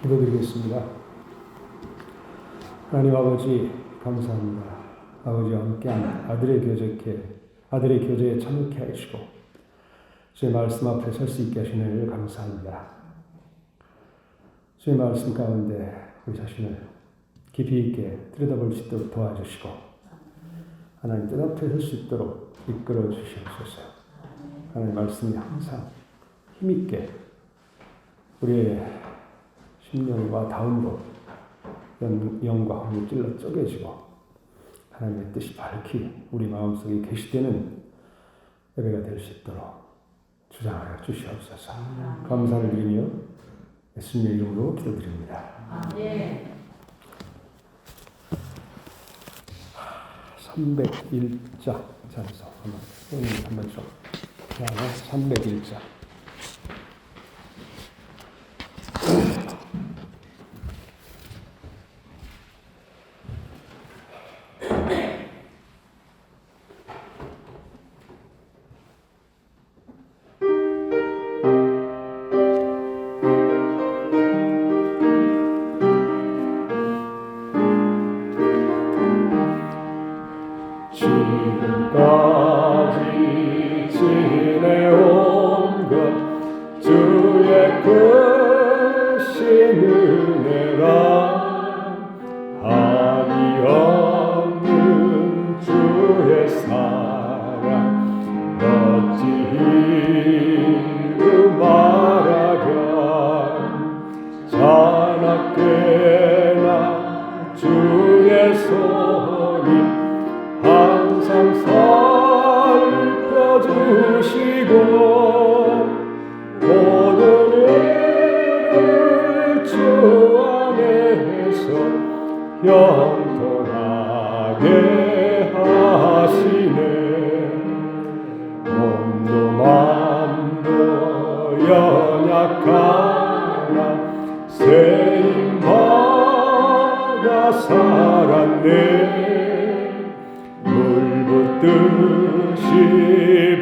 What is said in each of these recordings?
기도드리겠습니다. 하나님 아버지 감사합니다. 아버지와 함께한 아들의 교제에 참여케 하시고 주의 말씀 앞에 설 수 있게 하시는 일 감사합니다. 주의 말씀 가운데 우리 자신을 깊이 있게 들여다볼 수 있도록 도와주시고 하나님 뜻 앞에 설 수 있도록 이끌어 주시옵소서. 하나님 말씀이 항상 힘있게 우리의 심령과 다운도 영과 혼이 찔러 쪼개지고 하나님의 뜻이 밝히 우리 마음속에 계시되는 예배가 될 수 있도록 주장하여 주시옵소서. 감사를 드리며 예수님의 이름으로 기도드립니다. 아멘. 301자 찬송 한번 좀 301자 지금까지 지내온 것 주의 크신 은혜라 한이 없는 주의 사랑 어찌 말하랴 자나깨나 주의 손이 항상 살펴주시고 모든 일을 주 안에서 형통하게 하시네. 몸도 맘도 연약하나 세임받아 살았네. 물붓듯이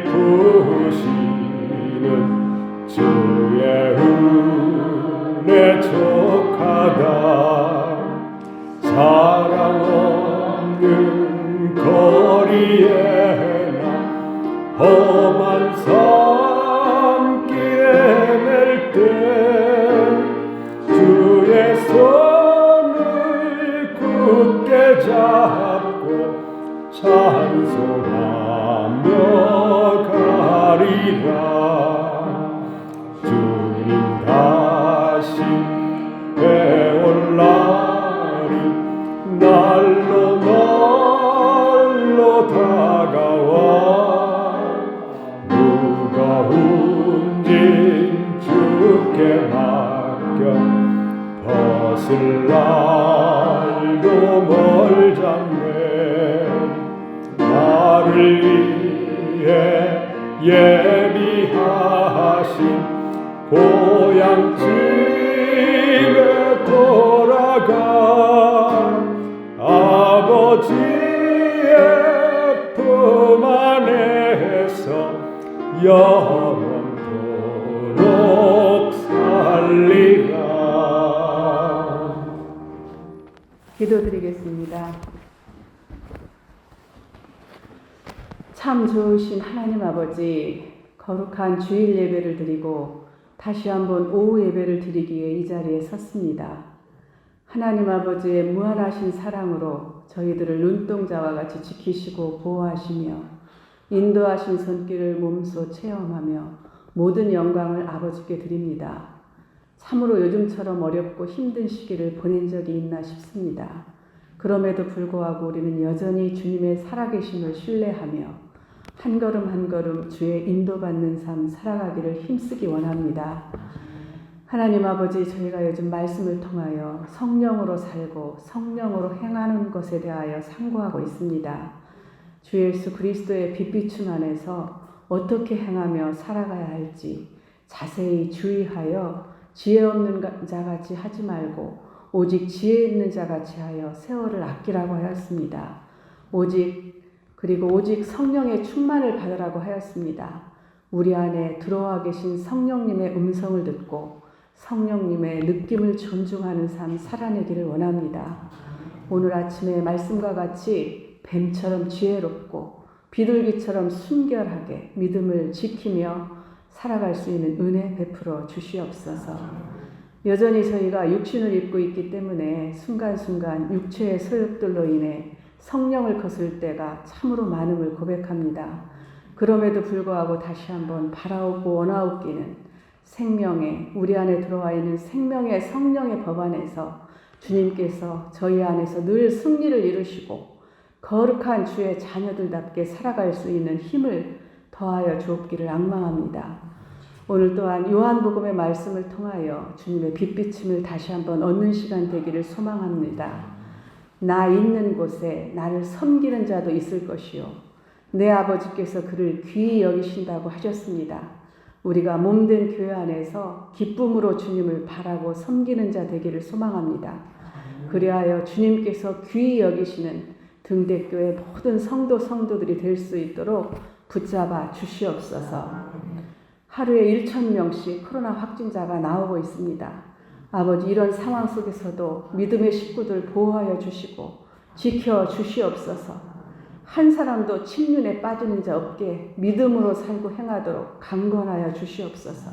부으시는 주의 은혜 족하다. 사랑 없는 거리에나 험한 산길에 낼 때 주의 손을 굳게 잡고 찬송하며 가리라. 주님 다시 배올 날이 날로 다가와 무거운 짐 주께 맡겨 벗을 날도 멀잖네. 나를 위해 예비하신 고향집에 돌아가 아버지의 품 안에서 영원토록 살리라. 기도드리겠습니다. 참 좋으신 하나님 아버지, 거룩한 주일 예배를 드리고 다시 한번 오후 예배를 드리기 위해 이 자리에 섰습니다. 하나님 아버지의 무한하신 사랑으로 저희들을 눈동자와 같이 지키시고 보호하시며 인도하신 손길을 몸소 체험하며 모든 영광을 아버지께 드립니다. 참으로 요즘처럼 어렵고 힘든 시기를 보낸 적이 있나 싶습니다. 그럼에도 불구하고 우리는 여전히 주님의 살아계심을 신뢰하며 한 걸음 한 걸음 주의 인도받는 삶 살아가기를 힘쓰기 원합니다. 하나님 아버지, 저희가 요즘 말씀을 통하여 성령으로 살고 성령으로 행하는 것에 대하여 상고하고 있습니다. 주 예수 그리스도의 빛비춤 안에서 어떻게 행하며 살아가야 할지 자세히 주의하여 지혜 없는 자같이 하지 말고 오직 지혜 있는 자같이 하여 세월을 아끼라고 하였습니다. 오직 성령의 충만을 받으라고 하였습니다. 우리 안에 들어와 계신 성령님의 음성을 듣고 성령님의 느낌을 존중하는 삶 살아내기를 원합니다. 오늘 아침에 말씀과 같이 뱀처럼 지혜롭고 비둘기처럼 순결하게 믿음을 지키며 살아갈 수 있는 은혜 베풀어 주시옵소서. 여전히 저희가 육신을 입고 있기 때문에 순간순간 육체의 소욕들로 인해 성령을 거슬 때가 참으로 많음을 고백합니다. 그럼에도 불구하고 다시 한번 바라옵고 원하옵기는 생명의 우리 안에 들어와 있는 생명의 성령의 법 안에서 주님께서 저희 안에서 늘 승리를 이루시고 거룩한 주의 자녀들답게 살아갈 수 있는 힘을 더하여 주옵기를 앙망합니다. 오늘 또한 요한복음의 말씀을 통하여 주님의 빛비침을 다시 한번 얻는 시간 되기를 소망합니다. 나 있는 곳에 나를 섬기는 자도 있을 것이요 내 아버지께서 그를 귀히 여기신다고 하셨습니다. 우리가 몸된 교회 안에서 기쁨으로 주님을 바라고 섬기는 자 되기를 소망합니다. 그리하여 주님께서 귀히 여기시는 등대교회 모든 성도들이 될 수 있도록 붙잡아 주시옵소서. 하루에 1,000명씩 코로나 확진자가 나오고 있습니다. 아버지, 이런 상황 속에서도 믿음의 식구들 보호하여 주시고 지켜 주시옵소서. 한 사람도 침륜에 빠지는 자 없게 믿음으로 살고 행하도록 강권하여 주시옵소서.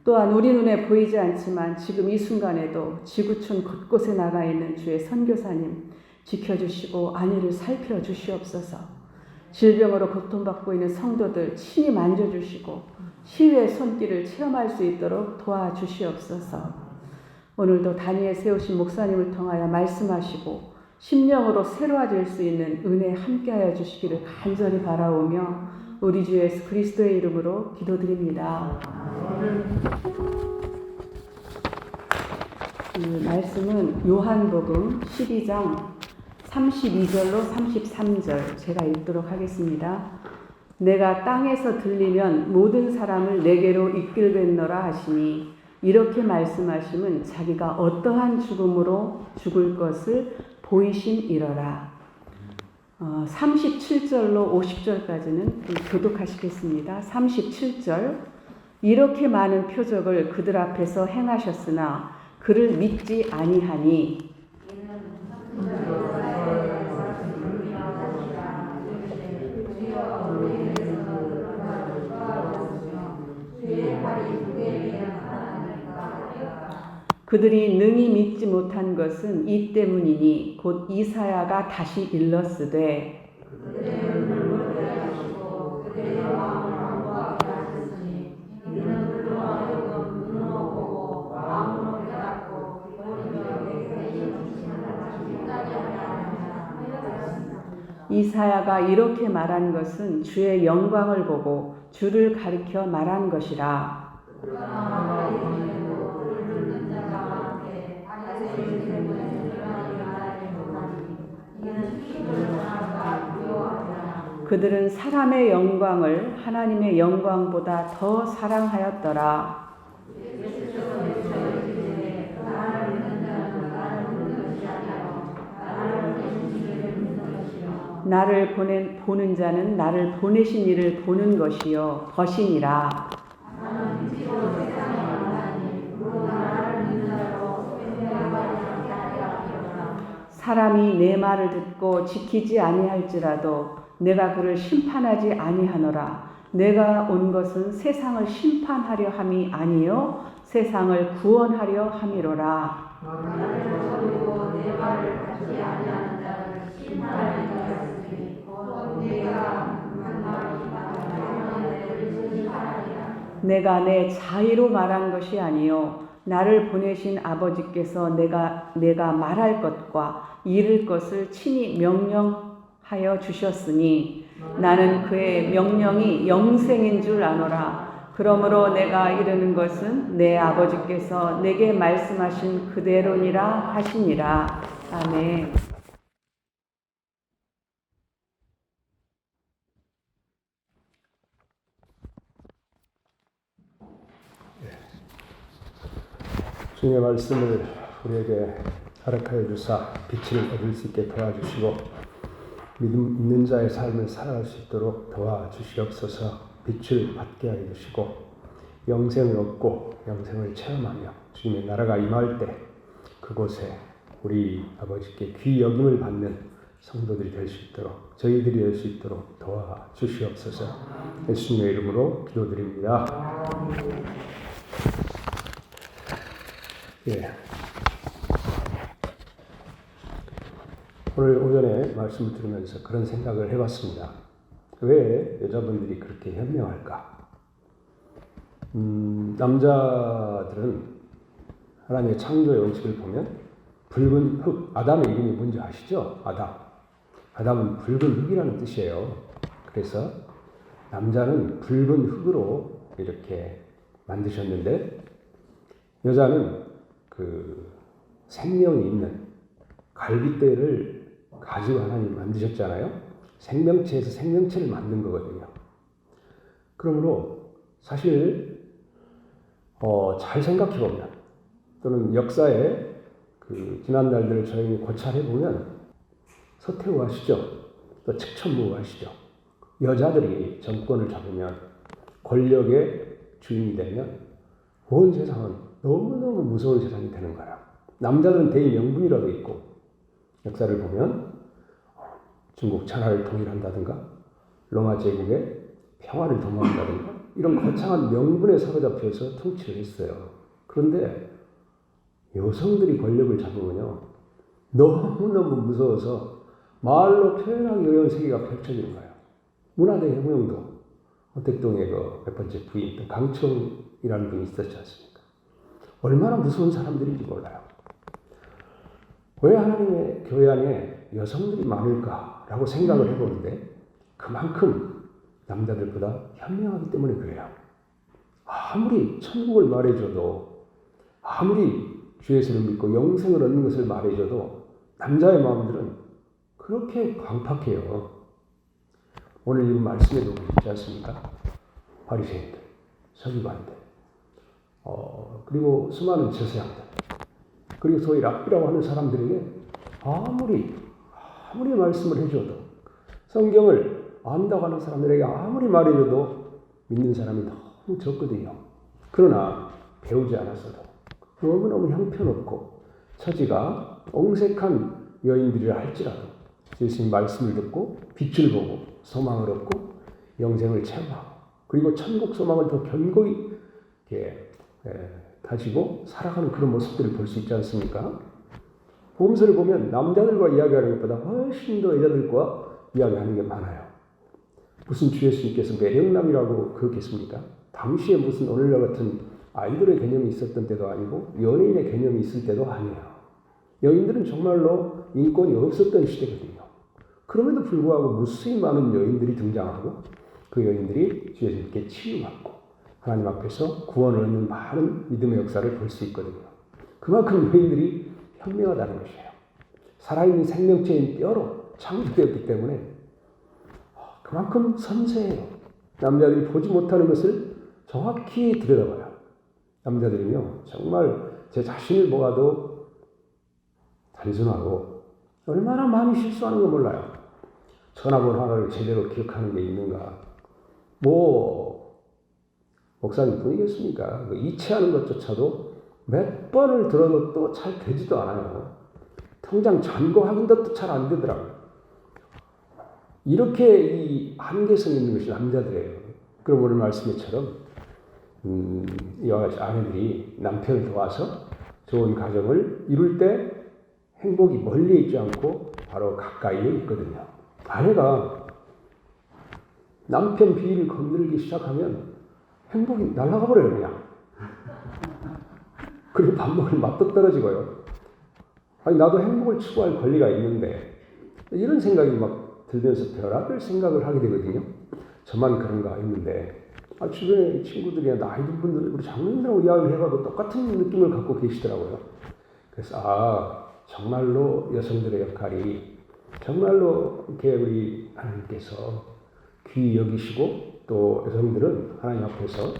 또한 우리 눈에 보이지 않지만 지금 이 순간에도 지구촌 곳곳에 나가 있는 주의 선교사님 지켜주시고 안위를 살펴주시옵소서. 질병으로 고통받고 있는 성도들 친히 만져주시고 치유의 손길을 체험할 수 있도록 도와주시옵소서. 오늘도 단위에 세우신 목사님을 통하여 말씀하시고 심령으로 새로워질 수 있는 은혜 함께하여 주시기를 간절히 바라오며 우리 주 예수 그리스도의 이름으로 기도드립니다. 이 말씀은 요한복음 12장 32절로 33절 제가 읽도록 하겠습니다. 내가 땅에서 들리면 모든 사람을 내게로 이끌겠노라 하시니 이렇게 말씀하심은 자기가 어떠한 죽음으로 죽을 것을 보이심이러라. 37절로 50절까지는 교독하시겠습니다. 37절 이렇게 많은 표적을 그들 앞에서 행하셨으나 그를 믿지 아니하니 그들이 능히 믿지 못한 것은 이 때문이니 곧 이사야가 다시 일렀으되 이사야가 이렇게 말한 것은 주의 영광을 보고 주를 가리켜 말한 것이라. 그들은 사람의 영광을 하나님의 영광보다 더 사랑하였더라. 나를 보는 자는 나를 보내신 이를 보는 것이요 벗이니라. 사람이 내 말을 듣고 지키지 아니할지라도 내가 그를 심판하지 아니하노라. 내가 온 것은 세상을 심판하려 함이 아니요 세상을 구원하려 함이로라. 내가 내 자의로 말한 것이 아니요 나를 보내신 아버지께서 내가 말할 것과 이를 것을 친히 명령하여 주셨으니 나는 그의 명령이 영생인 줄 아노라. 그러므로 내가 이르는 것은 내 아버지께서 내게 말씀하신 그대로니라 하시니라. 아멘. 주님의 말씀을 우리에게 허락하여 주사 빛을 얻을 수 있게 도와주시고 믿음 있는 자의 삶을 살아갈 수 있도록 도와주시옵소서. 빛을 받게 하여 주시고 영생을 얻고 영생을 체험하며 주님의 나라가 임할 때 그곳에 우리 아버지께 귀 여김을 받는 성도들이 될 수 있도록 저희들이 될 수 있도록 도와주시옵소서. 예수님의 이름으로 기도드립니다. 예. 오늘 오전에 말씀을 들으면서 그런 생각을 해봤습니다. 왜 여자분들이 그렇게 현명할까? 남자들은 하나님의 창조의 원칙을 보면 붉은 흙, 아담의 이름이 뭔지 아시죠? 아담은 붉은 흙이라는 뜻이에요. 그래서 남자는 붉은 흙으로 이렇게 만드셨는데 여자는 그 생명이 있는 갈빗대를 가지고 하나님 만드셨잖아요. 생명체에서 생명체를 만든 거거든요. 그러므로 사실 잘 생각해 보면 또는 역사에 그 지난 날들을 저희가 고찰해 보면 서태후 아시죠? 또 측천무 아시죠? 여자들이 정권을 잡으면 권력의 주인이 되면 온 세상은 너무너무 무서운 세상이 되는 거야. 남자들은 대의 명분이라도 있고 역사를 보면 중국 천하를 통일한다든가 로마 제국의 평화를 도모한다든가 이런 거창한 명분에 사로잡혀서 통치를 했어요. 그런데 여성들이 권력을 잡으면요 너무너무 무서워서 말로 표현하기 어려운 세계가 펼쳐지는 거예요. 문화대혁명도 허택동의 그 몇 번째 부인 또 강청이라는 분이 있었지 않습니까? 얼마나 무서운 사람들인지 몰라요. 왜 하나님의 교회 안에 여성들이 많을까라고 생각을 해보는데 그만큼 남자들보다 현명하기 때문에 그래요. 아무리 천국을 말해줘도 아무리 주 예수를 믿고 영생을 얻는 것을 말해줘도 남자의 마음들은 그렇게 광팍해요. 오늘 이 말씀에도 있지 않습니까? 바리새인들, 서기관들, 그리고 수많은 제사장들, 그리고 소위 랍비라고 하는 사람들에게 아무리 말씀을 해줘도 성경을 안다고 하는 사람들에게 아무리 말해줘도 믿는 사람이 너무 적거든요. 그러나 배우지 않았어도 너무너무 형편없고 처지가 옹색한 여인들이라 할지라도 예수님 말씀을 듣고 빛을 보고 소망을 얻고 영생을 체험하고 그리고 천국 소망을 더 견고히 이렇게 가지고 살아가는 그런 모습들을 볼 수 있지 않습니까? 복음서를 보면 남자들과 이야기하는 것보다 훨씬 더 여자들과 이야기하는 게 많아요. 무슨 주 예수님께서 매력남이라고 그러겠습니까? 당시에 무슨 오늘날 같은 아이돌의 개념이 있었던 때도 아니고 연예인의 개념이 있을 때도 아니에요. 여인들은 정말로 인권이 없었던 시대거든요. 그럼에도 불구하고 무수히 많은 여인들이 등장하고 그 여인들이 주 예수님께 치유받고 하나님 앞에서 구원을 얻는 많은 믿음의 역사를 볼 수 있거든요. 그만큼 여인들이 현명하다는 것이에요. 살아있는 생명체인 뼈로 창조되었기 때문에 그만큼 섬세해요. 남자들이 보지 못하는 것을 정확히 들여다봐요. 남자들은요 정말 제 자신을 보아도 단순하고 얼마나 많이 실수하는 거 몰라요. 전화번호 하나를 제대로 기억하는 게 있는가. 목사님 뿐이겠습니까? 이체하는 것조차도 몇 번을 들어도 또 잘 되지도 않아요. 통장 잔고 확인도 잘 안 되더라고요. 이렇게 이 한계성 있는 것이 남자들이에요. 그럼 오늘 말씀처럼 이와 같이 아내들이 남편을 도와서 좋은 가정을 이룰 때 행복이 멀리 있지 않고 바로 가까이에 있거든요. 아내가 남편 비위를 건드리기 시작하면 행복이 날아가 버려요, 그냥. 그리고 밥 먹을 맛도 떨어지고요. 아니, 나도 행복을 추구할 권리가 있는데, 이런 생각이 막 들면서 별의별 생각을 하게 되거든요. 저만 그런가 했는데, 주변에 친구들이나 나이 든 분들, 우리 장로님들하고 이야기를 해봐도 똑같은 느낌을 갖고 계시더라고요. 그래서, 정말로 여성들의 역할이, 정말로 이렇게 우리 하나님께서 귀히 여기시고, 또 여성들은 하나님 앞에서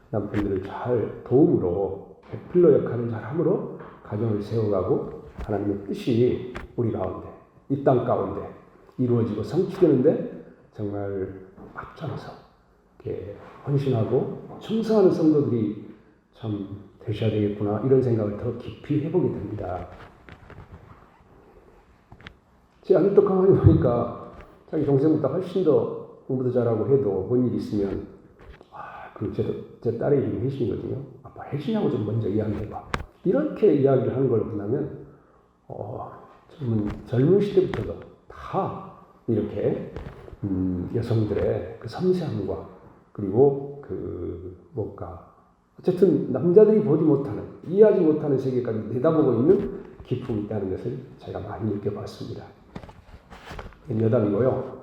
남편들을 잘 도움으로 배필러 역할을 잘 함으로 가정을 세워가고 하나님의 뜻이 우리 가운데 이 땅 가운데 이루어지고 성취되는데 정말 앞장서 이렇게 헌신하고 충성하는 성도들이 참 되셔야 되겠구나 이런 생각을 더 깊이 해보게 됩니다. 제 아들 또 가만히 보니까 자기 동생보다 훨씬 더 공부도 잘하고 해도 뭔 일 있으면 제 딸의 이름이 혜신이거든요. 아빠 혜신이하고 좀 먼저 이야기해봐. 이렇게 이야기를 하는 걸 본다면 젊은 시대부터도 다 이렇게 여성들의 그 섬세함과 그리고 어쨌든 남자들이 보지 못하는 이해하지 못하는 세계까지 내다보고 있는 기품이 있다는 것을 제가 많이 느껴봤습니다. 여담이고요.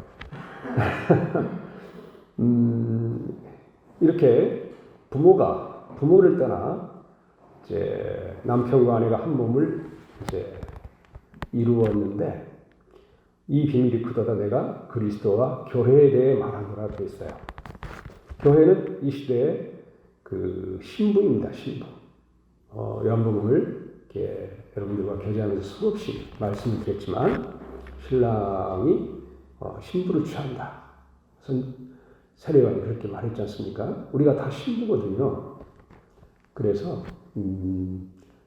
이렇게 부모를 떠나 이제 남편과 아내가 한 몸을 이제 이루었는데 이 비밀이 크도다 내가 그리스도와 교회에 대해 말하노라 그랬어요. 교회는 이 시대의 그 신부입니다. 신부. 요한복음을 이렇게 여러분들과 교제하면서 수없이 말씀을 드렸지만 신랑이 신부를 취한다. 세례요한이 그렇게 말했지 않습니까? 우리가 다 신부거든요. 그래서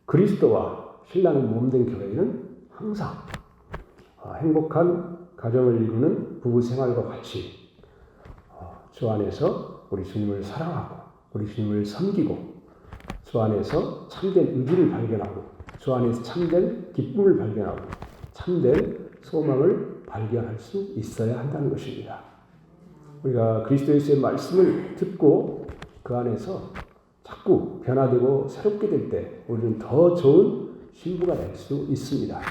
그리스도와 신랑이 몸된 교회는 항상 행복한 가정을 이루는 부부 생활과 같이 주 안에서 우리 주님을 사랑하고 우리 주님을 섬기고 주 안에서 참된 의지를 발견하고 주 안에서 참된 기쁨을 발견하고 참된 소망을 발견할 수 있어야 한다는 것입니다. 우리가 그리스도 예수의 말씀을 듣고 그 안에서 자꾸 변화되고 새롭게 될 때 우리는 더 좋은 신부가 될 수 있습니다.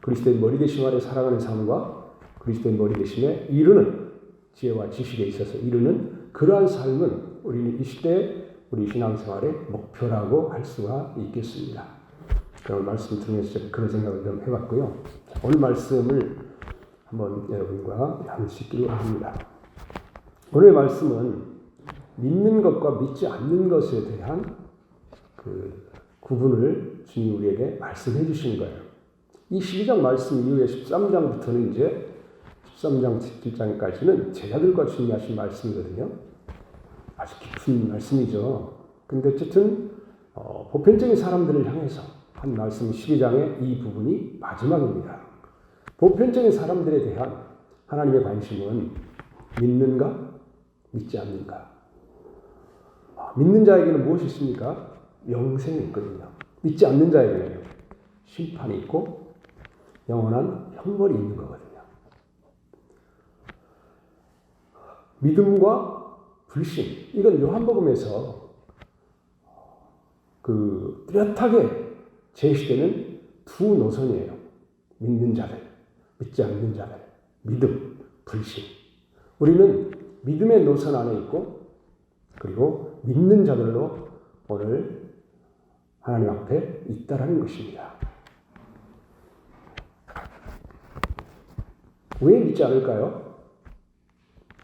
그리스도의 머리 되심 아래 살아가는 삶과 그리스도의 머리 되심에 이르는 지혜와 지식에 있어서 이르는 그러한 삶은 우리는 이 시대에 우리 신앙생활의 목표라고 할 수가 있겠습니다. 그런 말씀 들으면서 그런 생각을 좀 해봤고요. 오늘 말씀을 한번 여러분과 나누시기로 합니다. 오늘의 말씀은 믿는 것과 믿지 않는 것에 대한 그 구분을 주님 우리에게 말씀해 주신 거예요. 이 12장 말씀 이후에 13장부터는 이제 13장 17장까지는 제자들과 주님이 하신 말씀이거든요. 아주 깊은 말씀이죠. 근데 어쨌든 보편적인 사람들을 향해서 한 말씀 12장의 이 부분이 마지막입니다. 보편적인 사람들에 대한 하나님의 관심은 믿는가? 믿지 않는가? 믿는 자에게는 무엇이 있습니까? 영생이 있거든요. 믿지 않는 자에게는 심판이 있고 영원한 형벌이 있는 거거든요. 믿음과 불신, 이건 요한복음에서 뚜렷하게 제시되는 두 노선이에요. 믿는 자들, 믿지 않는 자들, 믿음, 불신. 우리는 믿음의 노선 안에 있고 그리고 믿는 자들로 오늘 하나님 앞에 있다라는 것입니다. 왜 믿지 않을까요?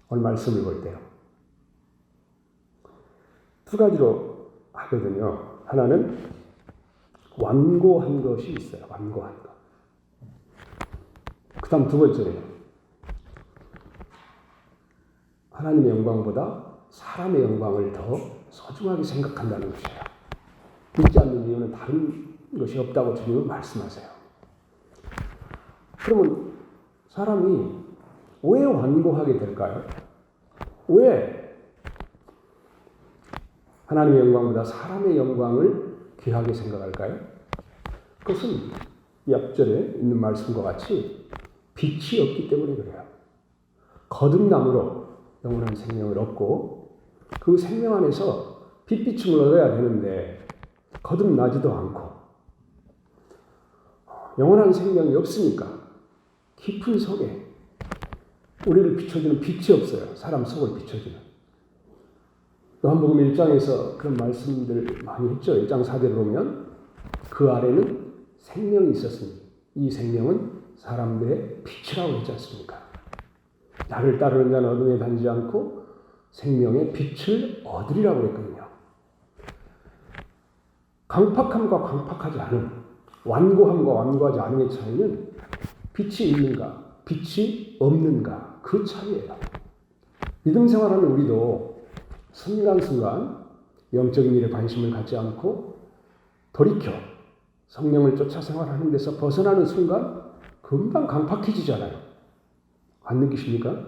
오늘 말씀을 볼 때요. 두 가지로 하거든요. 하나는 완고한 것이 있어요. 완고한 것. 그 다음 두 번째는 하나님의 영광보다 사람의 영광을 더 소중하게 생각한다는 것이에요. 믿지 않는 이유는 다른 것이 없다고 주님은 말씀하세요. 그러면 사람이 왜 완고하게 될까요? 왜 하나님의 영광보다 사람의 영광을 귀하게 생각할까요? 그것은 이 앞절에 있는 말씀과 같이 빛이 없기 때문에 그래요. 거듭남으로 영원한 생명을 얻고 그 생명 안에서 빛비춤을 얻어야 되는데 거듭나지도 않고 영원한 생명이 없으니까 깊은 속에 우리를 비춰주는 빛이 없어요. 사람 속을 비춰주는. 요한복음 1장에서 그런 말씀들 많이 했죠. 1장 4절을 보면 그 아래는 생명이 있었으니 이 생명은 사람들의 빛이라고 했지 않습니까? 나를 따르는 자는 어둠에 다니지 않고 생명의 빛을 얻으리라고 했거든요. 강팍함과 강팍하지 않은, 완고함과 완고하지 않음의 차이는 빛이 있는가, 빛이 없는가, 그 차이예요. 믿음 생활하는 우리도 순간순간 영적인 일에 관심을 갖지 않고 돌이켜 성령을 쫓아 생활하는 데서 벗어나는 순간 금방 강팍해지잖아요. 안 느끼십니까?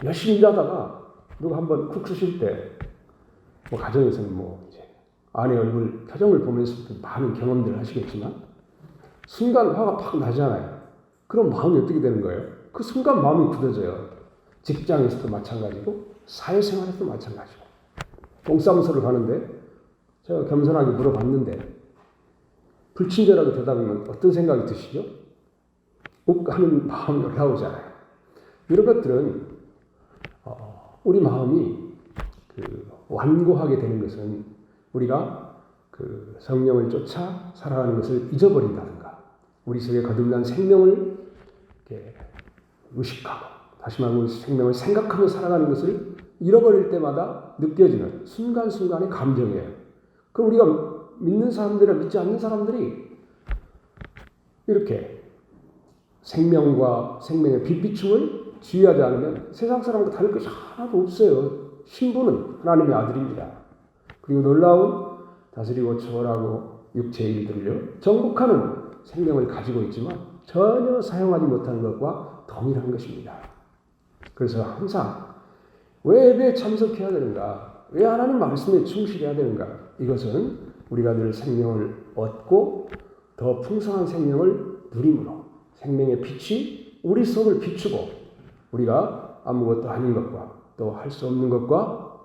열심히 일하다가 누가 한번 쿡 쓰실 때, 뭐 가정에서는 뭐 이제 아내 얼굴 표정을 보면서 많은 경험들을 하시겠지만 순간 화가 팍 나잖아요. 그럼 마음이 어떻게 되는 거예요? 그 순간 마음이 굳어져요. 직장에서도 마찬가지고 사회생활에서도 마찬가지고. 동사무소를 가는데 제가 겸손하게 물어봤는데 불친절하게 대답하면 어떤 생각이 드시죠? 욱 하는 마음이 올라오잖아요. 이런 것들은 우리 마음이 완고하게 되는 것은 우리가 성령을 쫓아 살아가는 것을 잊어버린다든가 우리 속에 거듭난 생명을 의식하고 다시 말하면 생명을 생각하며 살아가는 것을 잃어버릴 때마다 느껴지는 순간순간의 감정이에요. 그럼 우리가 믿는 사람들이나 믿지 않는 사람들이 이렇게 생명과 생명의 빛비춤을 주의하지 않으면 세상 사람과 다를 것이 하나도 없어요. 신부는 하나님의 아들입니다. 그리고 놀라운 다스리고 초월하고 육체의 일들을요 정복하는 생명을 가지고 있지만 전혀 사용하지 못하는 것과 동일한 것입니다. 그래서 항상 왜 예배에 참석해야 되는가? 왜 하나님 말씀에 충실해야 되는가? 이것은 우리가 늘 생명을 얻고 더 풍성한 생명을 누림으로 생명의 빛이 우리 속을 비추고 우리가 아무것도 아닌 것과 또 할 수 없는 것과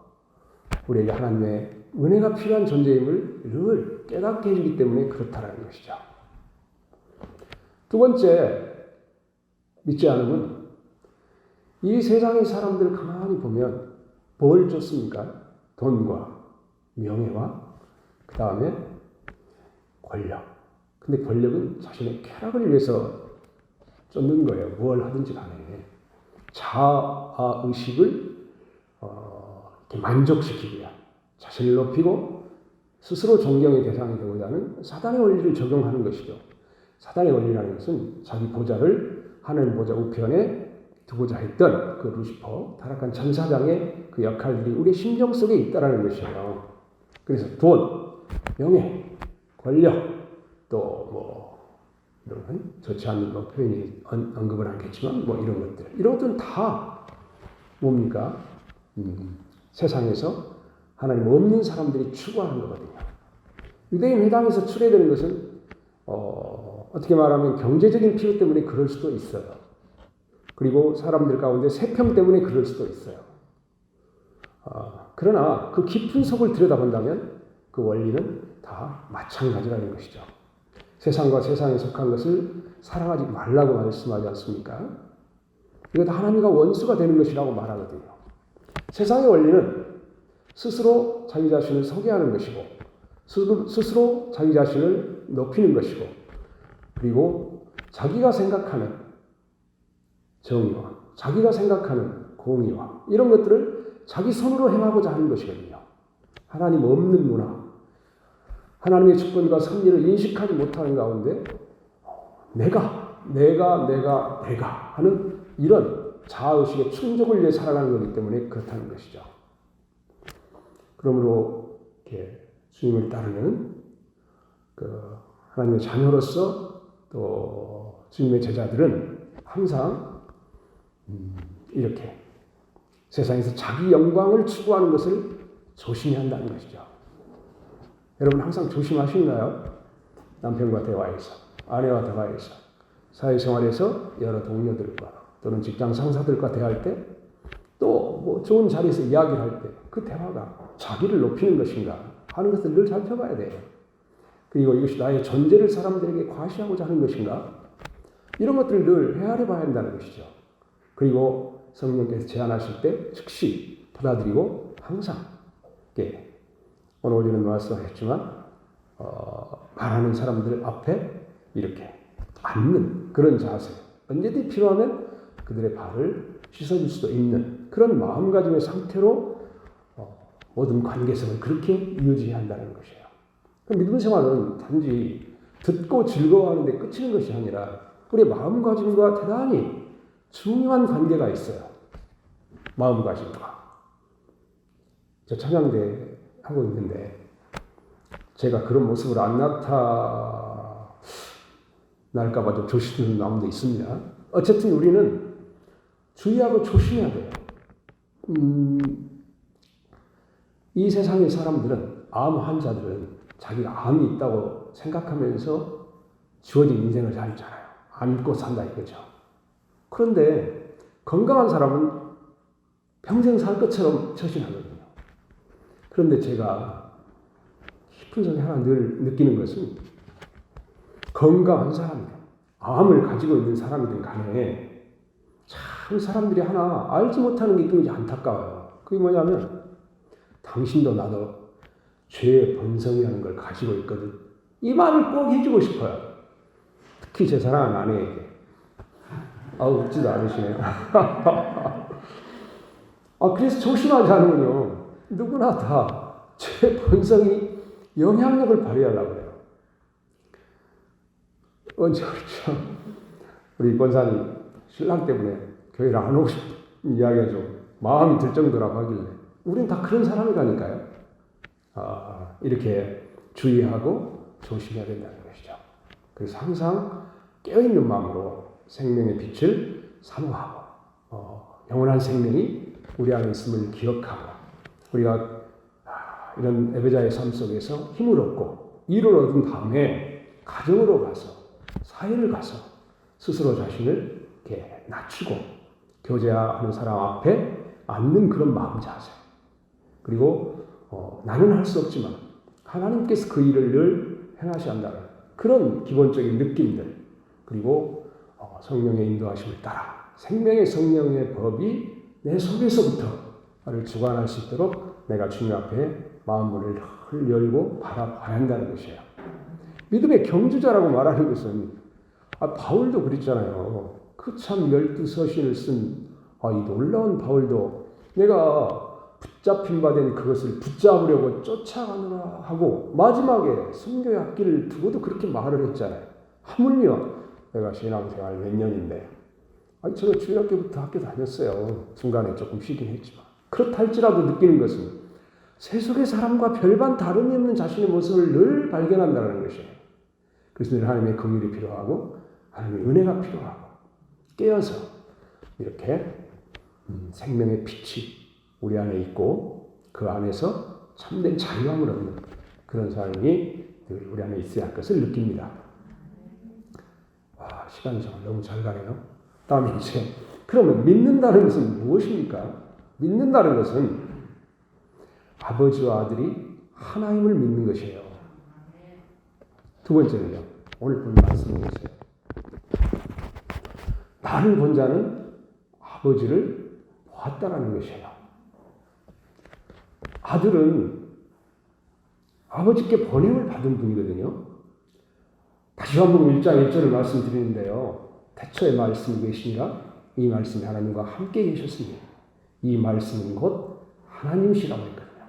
우리에게 하나님의 은혜가 필요한 존재임을 늘 깨닫게 해주기 때문에 그렇다는 것이죠. 두 번째, 믿지 않음은 이 세상의 사람들 가만히 보면 뭘 줬습니까? 돈과 명예와 그 다음에 권력. 근데 권력은 자신의 쾌락을 위해서 쫓는 거예요. 뭘 하든지 간에. 자아의식을 만족시키기 위한 자신을 높이고 스스로 존경의 대상이 되고자 하는 사단의 원리를 적용하는 것이죠. 사단의 원리라는 것은 자기 보좌를 하늘 보좌 우편에 두고자 했던 그 루시퍼, 타락한 천사장의 그 역할들이 우리의 심정 속에 있다는 것이에요. 그래서 돈, 명예, 권력, 또 뭐 이런 좋지 않는 뭐 표현이 언급은 않겠지만 뭐 이런 것들은 다 뭡니까? 세상에서 하나님 없는 사람들이 추구하는 거거든요. 유대인 회당에서 출애되는 것은 어떻게 말하면 경제적인 필요 때문에 그럴 수도 있어요. 그리고 사람들 가운데 세평 때문에 그럴 수도 있어요. 그러나 그 깊은 속을 들여다본다면 그 원리는 다 마찬가지라는 것이죠. 세상과 세상에 속한 것을 사랑하지 말라고 말씀하지 않습니까? 이거 다 하나님과 원수가 되는 것이라고 말하거든요. 세상의 원리는 스스로 자기 자신을 소개하는 것이고 스스로 자기 자신을 높이는 것이고 그리고 자기가 생각하는 정의와 자기가 생각하는 공의와 이런 것들을 자기 손으로 행하고자 하는 것이거든요. 하나님 없는 문화, 하나님의 주권과 섭리를 인식하지 못하는 가운데 내가 하는 이런 자아의식의 충족을 위해 살아가는 거기 때문에 그렇다는 것이죠. 그러므로 이렇게 주님을 따르는 하나님의 자녀로서 또 주님의 제자들은 항상 이렇게 세상에서 자기 영광을 추구하는 것을 조심해야 한다는 것이죠. 여러분 항상 조심하시나요? 남편과 대화에서, 아내와 대화에서, 사회생활에서 여러 동료들과 또는 직장 상사들과 대화할 때 또 뭐 좋은 자리에서 이야기를 할 때 그 대화가 자기를 높이는 것인가 하는 것을 늘 살펴봐야 돼요. 그리고 이것이 나의 존재를 사람들에게 과시하고자 하는 것인가 이런 것들을 늘 헤아려 봐야 한다는 것이죠. 그리고 성령께서 제안하실 때 즉시 받아들이고 항상 오늘 우리는 말씀하셨지만 말하는 사람들 앞에 이렇게 앉는 그런 자세 언제든지 필요하면 그들의 발을 씻어줄 수도 있는 그런 마음가짐의 상태로 모든 관계성을 그렇게 유지해야 한다는 것이에요. 믿음 생활은 단지 듣고 즐거워하는 데 그치는 것이 아니라 우리의 마음가짐과 대단히 중요한 관계가 있어요. 마음가짐과. 저 찬양대 하고 있는데 제가 그런 모습으로 안 나타날까봐 좀 조심스러운 마음도 있습니다. 어쨌든 우리는 주의하고 조심해야 돼요. 이 세상의 사람들은, 암 환자들은 자기가 암이 있다고 생각하면서 주어진 인생을 살잖아요. 안고 산다 이거죠. 그런데 건강한 사람은 평생 살 것처럼 처신하거든요. 그런데 제가 깊은 속에 하나 늘 느끼는 것은 건강한 사람이든 암을 가지고 있는 사람이든 간에 참 사람들이 하나 알지 못하는 게 있는지 안타까워요. 그게 뭐냐면 당신도 나도 죄의 본성이라는 걸 가지고 있거든. 이 말을 꼭 해주고 싶어요. 특히 제 사랑하는 아내에게. 웃지도 않으시네요. 그래서 조심하자는군요. 누구나 다 죄의 본성이 영향력을 발휘하려고 해요. 언제 그렇죠? 우리 권사님 신랑 때문에 교회를 안 오고 싶은 이야기가 좀 마음이 들 정도라고 하길래 우린 다 그런 사람이라니까요. 이렇게 주의하고 조심해야 된다는 것이죠. 그래서 항상 깨어있는 마음으로 생명의 빛을 사모하고 영원한 생명이 우리 안에 있음을 기억하고 우리가 이런 예배자의 삶 속에서 힘을 얻고 위를 얻은 다음에 가정으로 가서 사회를 가서 스스로 자신을 이렇게 낮추고 교제하는 사람 앞에 앉는 그런 마음 자세. 그리고 나는 할 수 없지만 하나님께서 그 일을 늘 행하셔야 한다는 그런 기본적인 느낌들. 그리고 성령의 인도하심을 따라 생명의 성령의 법이 내 속에서부터를 주관할 수 있도록 내가 주님 앞에 마음문을 열고 바라봐야 한다는 것이에요. 믿음의 경주자라고 말하는 것은 바울도 그랬잖아요. 그 참 12서신을 쓴 이 놀라운 바울도 내가 붙잡힌 바 된 그것을 붙잡으려고 쫓아가느라 하고 마지막에 순교의 앞길을 두고도 그렇게 말을 했잖아요. 하물며 내가 신앙생활 몇 년인데 저는 중학교부터 학교 다녔어요. 중간에 조금 쉬긴 했지만 그렇다 할지라도 느끼는 것은 세속의 사람과 별반 다름이 없는 자신의 모습을 늘 발견한다는 것이에요. 그래서 늘 하나님의 긍휼이 필요하고 하나님의 은혜가 필요하고 깨어서 이렇게 생명의 빛이 우리 안에 있고 그 안에서 참된 자유함을 얻는 그런 삶이 늘 우리 안에 있어야 할 것을 느낍니다. 시간이 정말 너무 잘 가네요. 다음에 이제 그러면 믿는다는 것은 무엇입니까? 믿는다는 것은 아버지와 아들이 하나임을 믿는 것이에요. 두 번째는요. 오늘 본 말씀을 보세요. 나를 본 자는 아버지를 보았다라는 것이에요. 아들은 아버지께 번임을 받은 분이거든요. 다시 한번 1장 1절을 말씀드리는데요. 태초에 말씀이 계시니라 이 말씀이 하나님과 함께 계셨으니 이 말씀은 곧 하나님이시라고 했거든요.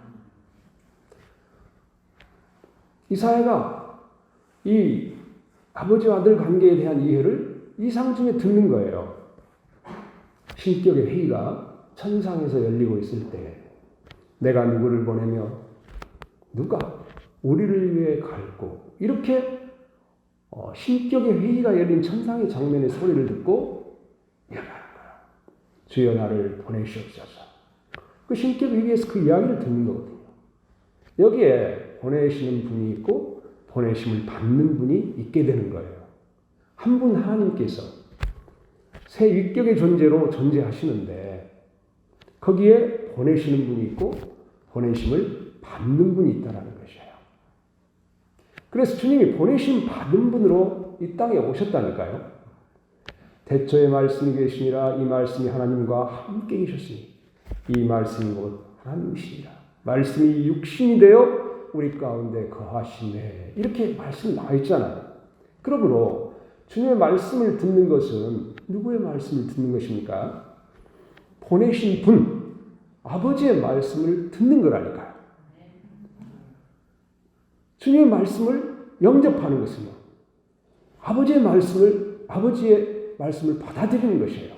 이사야가 이 아버지와 아들 관계에 대한 이해를 이상 중에 듣는 거예요. 신격의 회의가 천상에서 열리고 있을 때 내가 누구를 보내며 누가 우리를 위해 갈고 이렇게 신격의 회의가 열린 천상의 장면의 소리를 듣고 이야기하는 거예요. 주여 나를 보내시옵소서. 그 신격의 회의에서 그 이야기를 듣는 거거든요. 여기에 보내시는 분이 있고 보내심을 받는 분이 있게 되는 거예요. 한 분 하나님께서 새 위격의 존재로 존재하시는데 거기에 보내시는 분이 있고 보내심을 받는 분이 있다는 것이에요. 그래서 주님이 보내심 받은 분으로 이 땅에 오셨다니까요. 태초에 말씀이 계시니라 이 말씀이 하나님과 함께 계셨으니 이 말씀이 곧 하나님이시니라. 말씀이 육신이 되어 우리 가운데 거하시네. 이렇게 말씀이 나와 있잖아요. 그러므로 주님의 말씀을 듣는 것은 누구의 말씀을 듣는 것입니까? 보내신 분, 아버지의 말씀을 듣는 거라니까요. 주님의 말씀을 영접하는 것은요. 아버지의 말씀을 받아들이는 것이에요.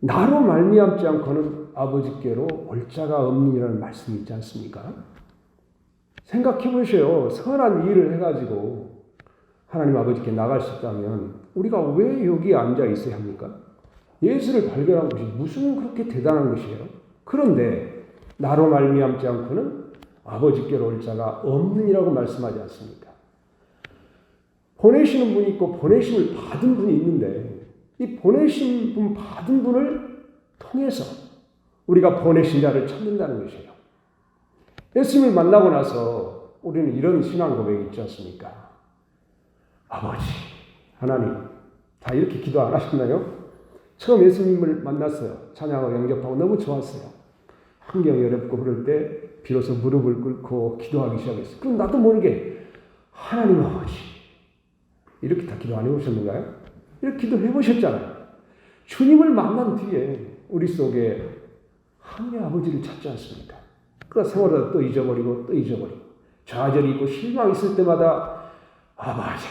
나로 말미암지 않고는 아버지께로 올 자가 없느니라는 말씀이 있지 않습니까? 생각해 보세요. 선한 일을 해가지고 하나님 아버지께 나갈 수 있다면 우리가 왜 여기에 앉아 있어야 합니까? 예수를 발견한 것이 무슨 그렇게 대단한 것이에요? 그런데 나로 말미암지 않고는 아버지께로 올 자가 없느니라고 말씀하지 않습니까? 보내시는 분이 있고 보내심을 받은 분이 있는데 이 보내신 분 받은 분을 통해서 우리가 보내신 자를 찾는다는 것이에요. 예수님을 만나고 나서 우리는 이런 신앙 고백이 있지 않습니까? 아버지, 하나님, 다 이렇게 기도 안 하셨나요? 처음 예수님을 만났어요. 찬양하고 영접하고 너무 좋았어요. 환경이 어렵고 그럴 때 비로소 무릎을 꿇고 기도하기 시작했어요. 그럼 나도 모르게 하나님 아버지 이렇게 다 기도 안 해보셨는가요? 이렇게 기도해 보셨잖아요. 주님을 만난 뒤에 우리 속에 하나님의 아버지를 찾지 않습니까? 그러다 생활하다 또 잊어버리고 또 잊어버리고 좌절이 있고 실망이 있을 때마다 아버지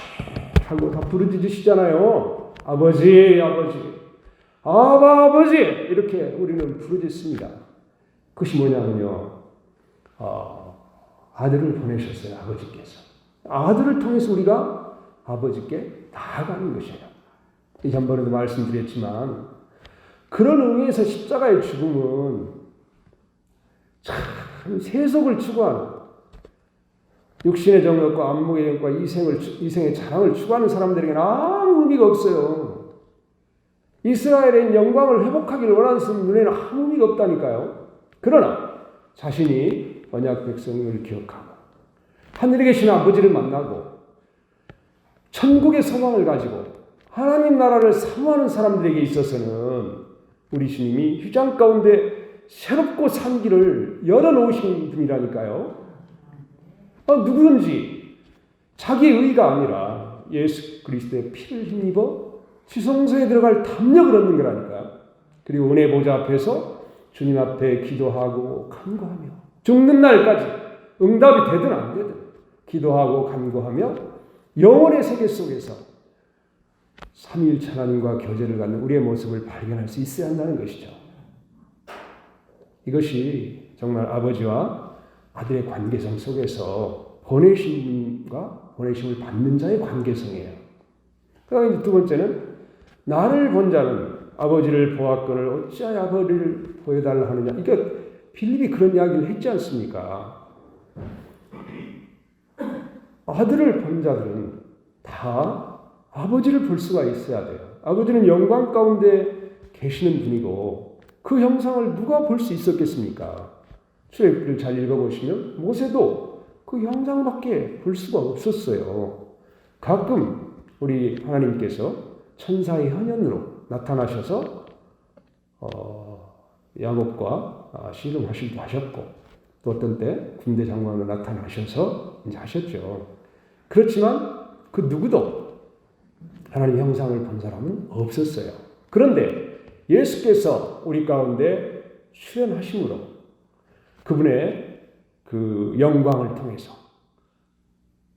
하고 다 부르짖으시잖아요. 아버지 아버지 아버지 이렇게 우리는 부르짖습니다. 그것이 뭐냐면요. 아들을 보내셨어요. 아버지께서. 아들을 통해서 우리가 아버지께 나아가는 것이에요. 전번에도 말씀드렸지만 그런 의미에서 십자가의 죽음은 참 세속을 추구하는 육신의 정욕과 안목의 정욕과 이생의 자랑을 추구하는 사람들에게는 아무 의미가 없어요. 이스라엘의 영광을 회복하기를 원하는 사람 눈에는 아무 의미가 없다니까요. 그러나 자신이 언약 백성을 기억하고 하늘에 계신 아버지를 만나고 천국의 소망을 가지고 하나님 나라를 사모하는 사람들에게 있어서는 우리 주님이 휘장 가운데 새롭고 산 길을 열어놓으신 분이라니까요. 누구든지 자기의 의가 아니라 예수 그리스도의 피를 힘입어 지성소에 들어갈 담력을 얻는 거라니까. 그리고 은혜 보좌 앞에서 주님 앞에 기도하고 간구하며 죽는 날까지 응답이 되든 안 되든 기도하고 간구하며 영혼의 세계 속에서 삼위일체 하나님과 교제를 갖는 우리의 모습을 발견할 수 있어야 한다는 것이죠. 이것이 정말 아버지와 아들의 관계성 속에서 보내심과 보내심을 받는 자의 관계성이에요. 그다음에 두 번째는 나를 본 자는 아버지를 보았거늘 어찌하여 아버지를 보여달라 하느냐. 그러니까 빌립이 그런 이야기를 했지 않습니까? 아들을 본 자들은 다 아버지를 볼 수가 있어야 돼요. 아버지는 영광 가운데 계시는 분이고 그 형상을 누가 볼 수 있었겠습니까? 출애굽기를 잘 읽어보시면 모세도 그 형상밖에 볼 수가 없었어요. 가끔 우리 하나님께서 천사의 현현으로 나타나셔서 야곱과 씨름하시기도 하셨고 또 어떤 때 군대 장관으로 나타나셔서 이제 하셨죠. 그렇지만 그 누구도 하나님의 형상을 본 사람은 없었어요. 그런데 예수께서 우리 가운데 출현하심으로 그분의 그 영광을 통해서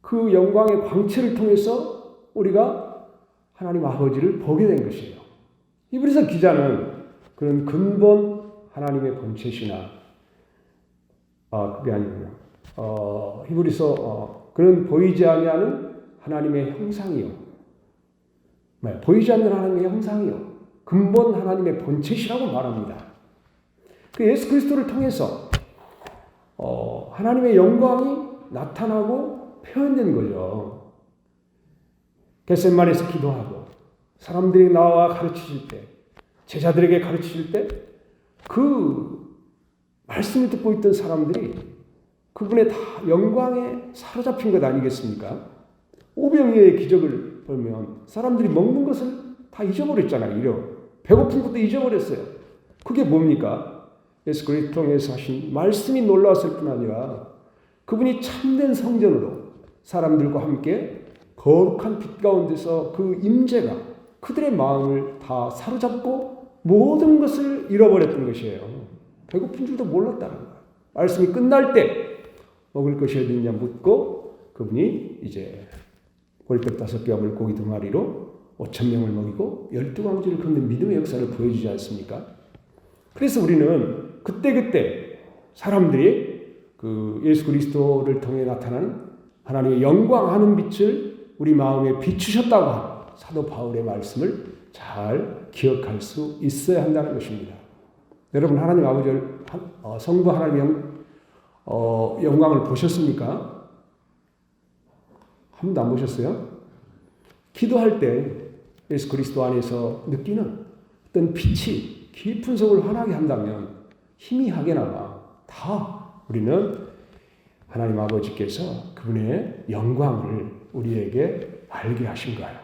그 영광의 광채를 통해서 우리가 하나님 아버지를 보게 된 것이에요. 히브리서 기자는 그런 근본 하나님의 본체시나 그게 아니고요. 히브리서 그는 보이지 아니하는 하나님의 형상이요. 보이지 않는 하나님의 형상이요. 근본 하나님의 본체시라고 말합니다. 그 예수 그리스도를 통해서 하나님의 영광이 나타나고 표현된 거죠. 겟세마네에서 기도하고 사람들이 나와 가르치실 때 제자들에게 가르치실 때 그 말씀을 듣고 있던 사람들이 그분의 다 영광에 사로잡힌 것 아니겠습니까? 오병이어의 기적을 보면 사람들이 먹는 것을 다 잊어버렸잖아요. 배고픈 것도 잊어버렸어요. 그게 뭡니까? 예수 그리스도 통해서 하신 말씀이 놀라웠을 뿐 아니라 그분이 참된 성전으로 사람들과 함께 거룩한 빛 가운데서 그 임재가 그들의 마음을 다 사로잡고 모든 것을 잃어버렸던 것이에요. 배고픈 줄도 몰랐다는 거예요. 말씀이 끝날 때 먹을 것이 어디 있냐 묻고 그분이 이제 보리떡 5개와 물고기 2마리로 5,000명을 먹이고 12광지를 걷는 믿음의 역사를 보여주지 않습니까? 그래서 우리는 그때그때 사람들이 그 예수 그리스도를 통해 나타나는 하나님의 영광하는 빛을 우리 마음에 비추셨다고 하는 사도 바울의 말씀을 잘 기억할 수 있어야 한다는 것입니다. 여러분, 하나님 아버지를 성부 하나님의 영광을 보셨습니까? 한 번도 안 보셨어요? 기도할 때 예수 그리스도 안에서 느끼는 어떤 빛이 깊은 속을 환하게 한다면 희미하게나마 다 우리는 하나님 아버지께서 그분의 영광을 우리에게 알게 하신 거예요.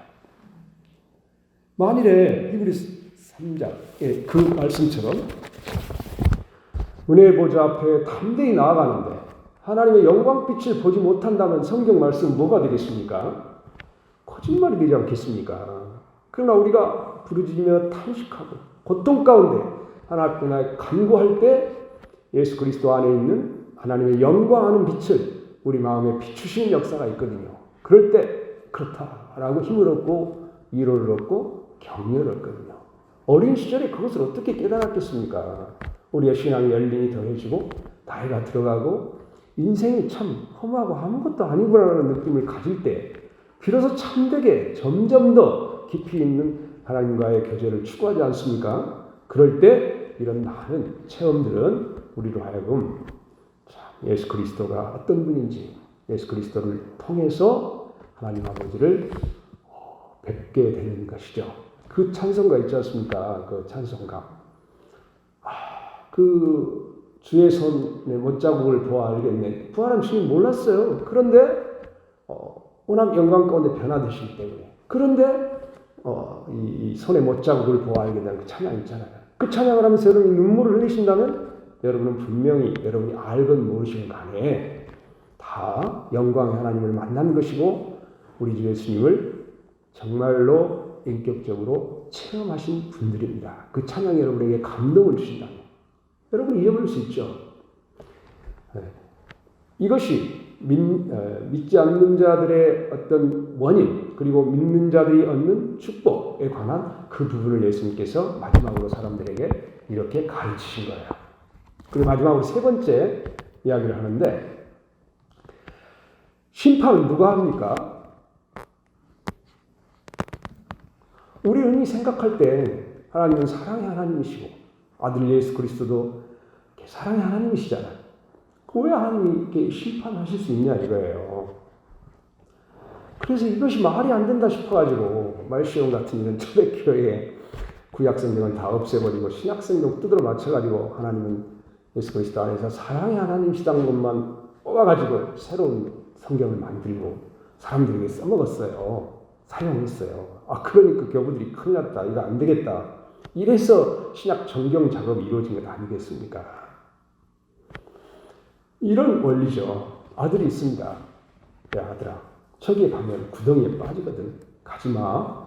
만일에 히브리서 3장의 그 말씀처럼 은혜의 보좌 앞에 담대히 나아가는데 하나님의 영광빛을 보지 못한다면 성경 말씀은 뭐가 되겠습니까? 거짓말이 되지 않겠습니까? 그러나 우리가 부르짖으며 탄식하고 고통 가운데 하나님께 간구할 때 예수 그리스도 안에 있는 하나님의 영광하는 빛을 우리 마음에 비추시는 역사가 있거든요. 그럴 때 그렇다라고 힘을 얻고 위로를 얻고 격려를 얻거든요. 어린 시절에 그것을 어떻게 깨달았겠습니까? 우리의 신앙의 열림이 더해지고 나이가 들어가고 인생이 참 험하고 아무것도 아니구나라는 느낌을 가질 때 비로소 참되게 점점 더 깊이 있는 하나님과의 교제를 추구하지 않습니까? 그럴 때 이런 많은 체험들은 우리로 하여금 예수 그리스도가 어떤 분인지 예수 그리스도를 통해서 하나님 아버지를 뵙게 되는 것이죠. 그 찬송가 있지 않습니까? 그 찬송가. 그 주의 손의 못자국을 보아 알겠네. 부활한 주님 몰랐어요. 그런데 워낙 영광 가운데 변화되시기 때문에. 그런데 이 손의 못자국을 보아 알겠다는 그 찬양 있잖아요. 그 찬양을 하면서 여러분이 눈물을 흘리신다면 여러분은 분명히 여러분이 알건 모르시건 간에 다 영광의 하나님을 만난 것이고 우리 주 예수님을 정말로 인격적으로 체험하신 분들입니다. 그 찬양이 여러분에게 감동을 주신다면 여러분이 잊어버릴 수 있죠. 이것이 믿지 않는 자들의 어떤 원인 그리고 믿는 자들이 얻는 축복에 관한 그 부분을 예수님께서 마지막으로 사람들에게 이렇게 가르치신 거예요. 그리고 마지막으로 세 번째 이야기를 하는데 심판은 누가 합니까? 우리 흔히 생각할 때 하나님은 사랑의 하나님이시고 아들 예수 그리스도도 사랑의 하나님이시잖아요. 왜 하나님이 이렇게 심판하실 수 있냐 이거예요. 그래서 이것이 말이 안 된다 싶어가지고 말시온 같은 이런 초대교회에 구약성경은 다 없애버리고 신약성경 두드러 맞춰가지고 하나님은 예수 그리스도 안에서 사랑의 하나님이시다는 것만 뽑아가지고 새로운 성경을 만들고 사람들에게 써먹었어요. 사용했어요. 그러니까 교부들이 큰일 났다. 이거 안 되겠다. 이래서 신약 정경 작업이 이루어진 것 아니겠습니까? 이런 원리죠. 아들이 있습니다. 야 아들아, 저기에 가면 구덩이에 빠지거든. 가지마.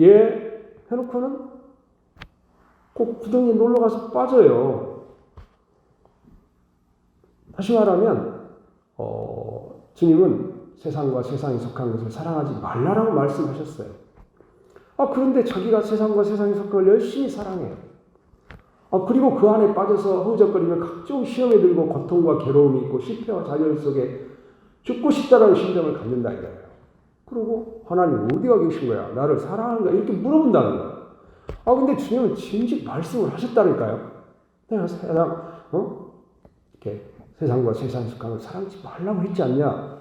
얘 해놓고는 꼭 구덩이에 놀러가서 빠져요. 다시 말하면 주님은 세상과 세상에 속한 것을 사랑하지 말라라고 말씀하셨어요. 그런데 자기가 세상과 세상에 속한 걸 열심히 사랑해요. 그리고 그 안에 빠져서 허우적거리며 각종 시험에 들고 고통과 괴로움이 있고 실패와 좌절 속에 죽고 싶다라는 심정을 갖는다 이거예요. 그리고 하나님 어디가 계신 거야? 나를 사랑하는 거야? 이렇게 물어본다는 거예요. 근데 주님은 진즉 말씀을 하셨다니까요. 내가 이렇게 세상과 세상에 속한 걸 사랑하지 말라고 했지 않냐?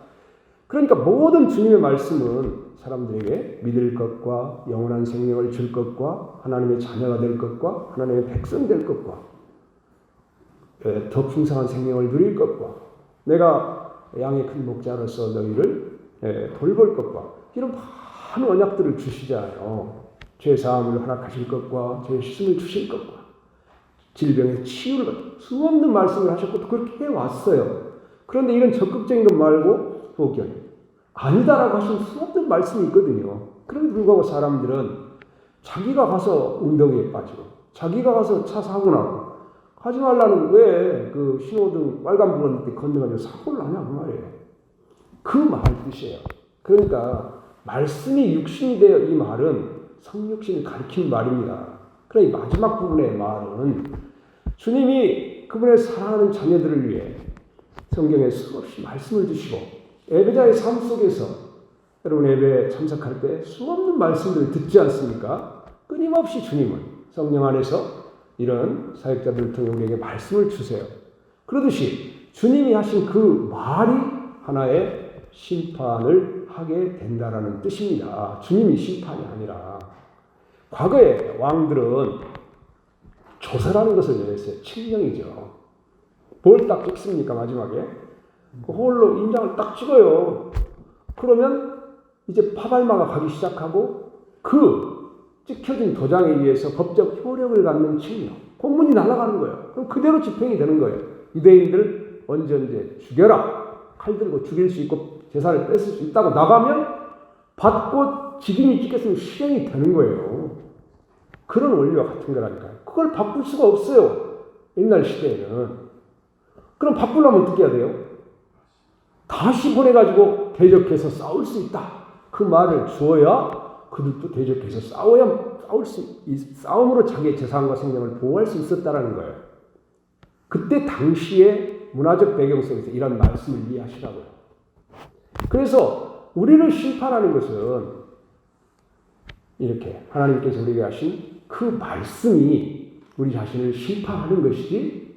그러니까 모든 주님의 말씀은 사람들에게 믿을 것과 영원한 생명을 줄 것과 하나님의 자녀가 될 것과 하나님의 백성 될 것과 더 풍성한 생명을 누릴 것과 내가 양의 큰 목자로서 너희를 돌볼 것과 이런 많은 언약들을 주시잖아요. 죄 사함을 허락하실 것과 죄 씻음을 주실 것과 질병의 치유를 수없는 말씀을 하셨고 또 그렇게 해왔어요. 그런데 이런 적극적인 것 말고 혹여 아니다라고 하신 수없는 말씀이 있거든요. 그럼에도 불구하고 사람들은 자기가 가서 웅덩이에 빠지고 자기가 가서 차 사고 나고 하지 말라는 왜 그 신호등 빨간불 때 건너가지고 사고를 하냐 그 말이에요. 그 말 뜻이에요. 그러니까 말씀이 육신이 되어 이 말은 성육신을 가리키는 말입니다. 그러니 마지막 부분의 말은 주님이 그분의 사랑하는 자녀들을 위해 성경에 수없이 말씀을 주시고 예배자의 삶 속에서 여러분 예배에 참석할 때 수없는 말씀들을 듣지 않습니까? 끊임없이 주님은 성령 안에서 이런 사역자들을 통해 우리에게 말씀을 주세요. 그러듯이 주님이 하신 그 말이 하나의 심판을 하게 된다라는 뜻입니다. 주님이 심판이 아니라. 과거에 왕들은 조서라는 것을 내렸어요. 칙령이죠. 뭘 딱 찍습니까 마지막에? 그걸로 인장을 딱 찍어요. 그러면 이제 파발마가 가기 시작하고 그 찍혀진 도장에 의해서 법적 효력을 갖는 칙령, 공문이 날아가는 거예요. 그럼 그대로 집행이 되는 거예요. 유대인들 언제 죽여라. 칼 들고 죽일 수 있고 재산을 뺏을 수 있다고 나가면 받고 직인이 찍혔으면 실행이 되는 거예요. 그런 원리와 같은 거라니까요. 그걸 바꿀 수가 없어요. 옛날 시대에는. 그럼 바꾸려면 어떻게 해야 돼요? 다시 보내가지고 대적해서 싸울 수 있다. 그 말을 주어야 그들도 대적해서 싸움으로 자기의 재산과 생명을 보호할 수 있었다라는 거예요. 그때 당시의 문화적 배경 속에서 이런 말씀을 이해하시라고요. 그래서 우리를 심판하는 것은 이렇게 하나님께서 우리에게 하신 그 말씀이 우리 자신을 심판하는 것이지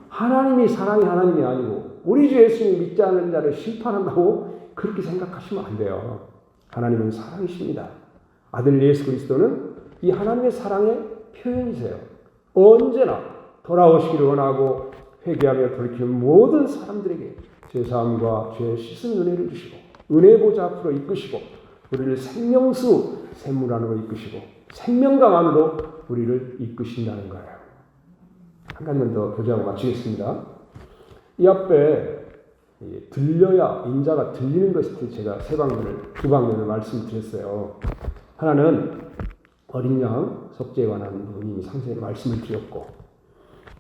하나님이 사랑이 하나님이 아니고 우리 주 예수님 믿지 않는 자를 심판한다고 그렇게 생각하시면 안 돼요. 하나님은 사랑이십니다. 아들 예수 그리스도는 이 하나님의 사랑의 표현이세요. 언제나 돌아오시기를 원하고 회개하며 돌이키는 모든 사람들에게 죄사함과 죄 씻은 은혜를 주시고 은혜 보좌 앞으로 이끄시고 우리를 생명수 샘물 안으로 이끄시고 생명강 안으로 우리를 이끄신다는 거예요. 한 가지만 더 교제하고 마치겠습니다. 이 앞에 들려야 인자가 들리는 것을 제가 두 방면을 말씀드렸어요. 하나는 어린 양 속죄에 관한 부분이 상세히 말씀을 드렸고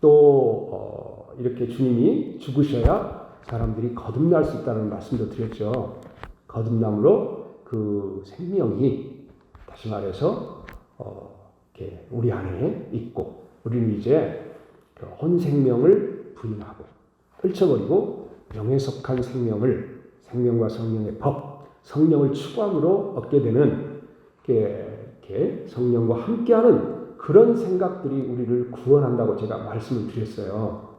또 이렇게 주님이 죽으셔야 사람들이 거듭날 수 있다는 말씀도 드렸죠. 거듭남으로 그 생명이 다시 말해서 이렇게 우리 안에 있고 우리는 이제 그 혼생명을 부인하고 떨쳐버리고 영에 속한 생명을 생명과 성령의 법, 성령을 추구함으로 얻게 되는 이렇게 성령과 함께하는 그런 생각들이 우리를 구원한다고 제가 말씀을 드렸어요.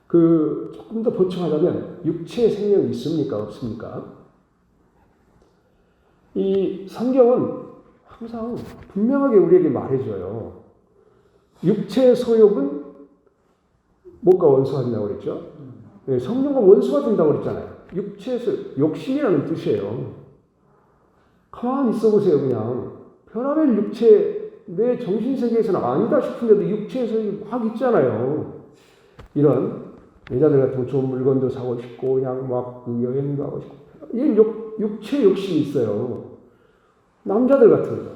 조금 더 보충하자면 육체의 생명이 있습니까? 없습니까? 이 성경은 항상 분명하게 우리에게 말해줘요. 육체의 소욕은 뭐가 원수한다고 그랬죠? 네, 성령과 원수가 된다고 그랬잖아요. 육체에서 욕심이라는 뜻이에요. 가만히 있어 보세요. 그냥 별하별 육체 내 정신세계에서는 아니다 싶은데도 육체에서 확 있잖아요. 이런 여자들 같은 좋은 물건도 사고 싶고 그냥 막 여행 가고 싶고 이런 육체 욕심이 있어요. 남자들 같은 거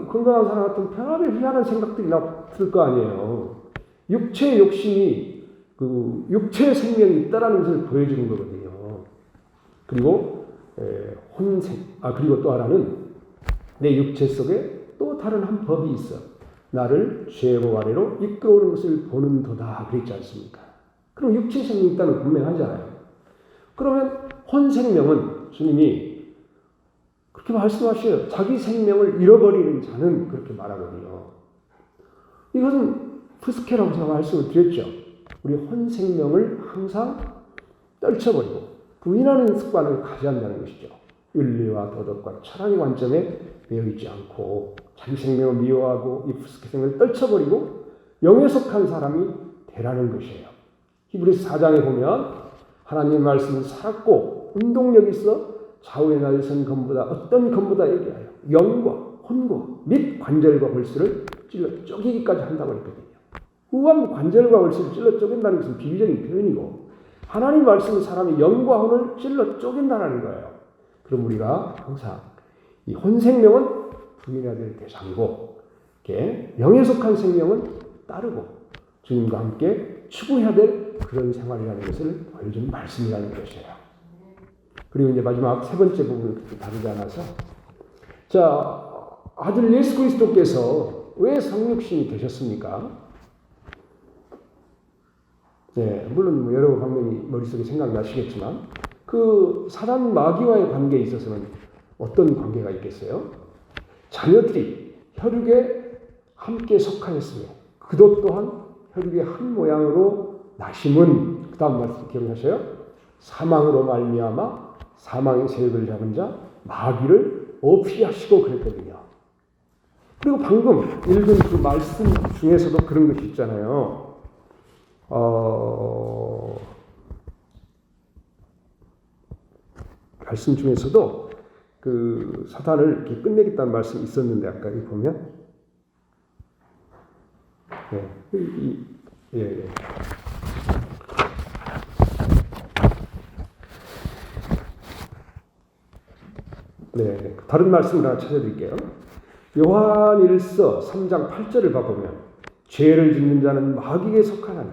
건강한 사람 같은 별하별 희한한 생각들이 들 거 아니에요. 육체의 욕심이 그 육체의 생명이 있다라는 것을 보여주는 거거든요. 그리고 그리고 또 하나는 내 육체 속에 또 다른 한 법이 있어. 나를 죄고 아래로 이끌어오는 것을 보는도다 그랬지 않습니까? 그럼 육체의 생명이 있다는 건 분명하잖아요. 그러면 혼생명은 주님이 그렇게 말씀하셔요. 자기 생명을 잃어버리는 자는 그렇게 말하거든요. 이것은 프스케라고 제가 말씀을 드렸죠. 우리 혼생명을 항상 떨쳐버리고 부인하는 습관을 가져야 한다는 것이죠. 윤리와 도덕과 철학의 관점에 매여있지 않고 자기 생명을 미워하고 이 프스케 생명을 떨쳐버리고 영에 속한 사람이 되라는 것이에요. 히브리서 4장에 보면 하나님의 말씀은 살았고 운동력이 있어 좌우에 날선 검보다 어떤 검보다 얘기하여 영과 혼과 및 관절과 골수를 찔러 쪼개기까지 한다고 했거든요. 후한 관절과 골수를 찔러 쪼갠다는 것은 비유적인 표현이고 하나님 말씀은 사람의 영과 혼을 찔러 쪼갠다는 거예요. 그럼 우리가 항상 이 혼생명은 부인해야 될 대상이고 영에 속한 생명은 따르고 주님과 함께 추구해야 될 그런 생활이라는 것을 보여주는 말씀이라는 것이에요. 그리고 이제 마지막 세 번째 부분을 다루지 않아서 아들 예수 그리스도께서 왜 성육신이 되셨습니까? 네, 물론 뭐 여러 방면이 머릿속에 생각나시겠지만 그 사단 마귀와의 관계에 있어서는 어떤 관계가 있겠어요? 자녀들이 혈육에 함께 속하였으며 그도 또한 혈육의 한 모양으로 나심은 그 다음 말씀 기억하셔요? 사망으로 말미암아 사망의 세력을 잡은 자 마귀를 어피하시고 그랬거든요. 그리고 방금 읽은 그 말씀 중에서도 그런 것이 있잖아요. 말씀 중에서도 그 사단을 이렇게 끝내겠다는 말씀이 있었는데 아까 이 보면 예. 네, 다른 말씀을 하나 찾아드릴게요. 요한일서 3장 8절을 봐보면 죄를 짓는 자는 마귀에 속하나니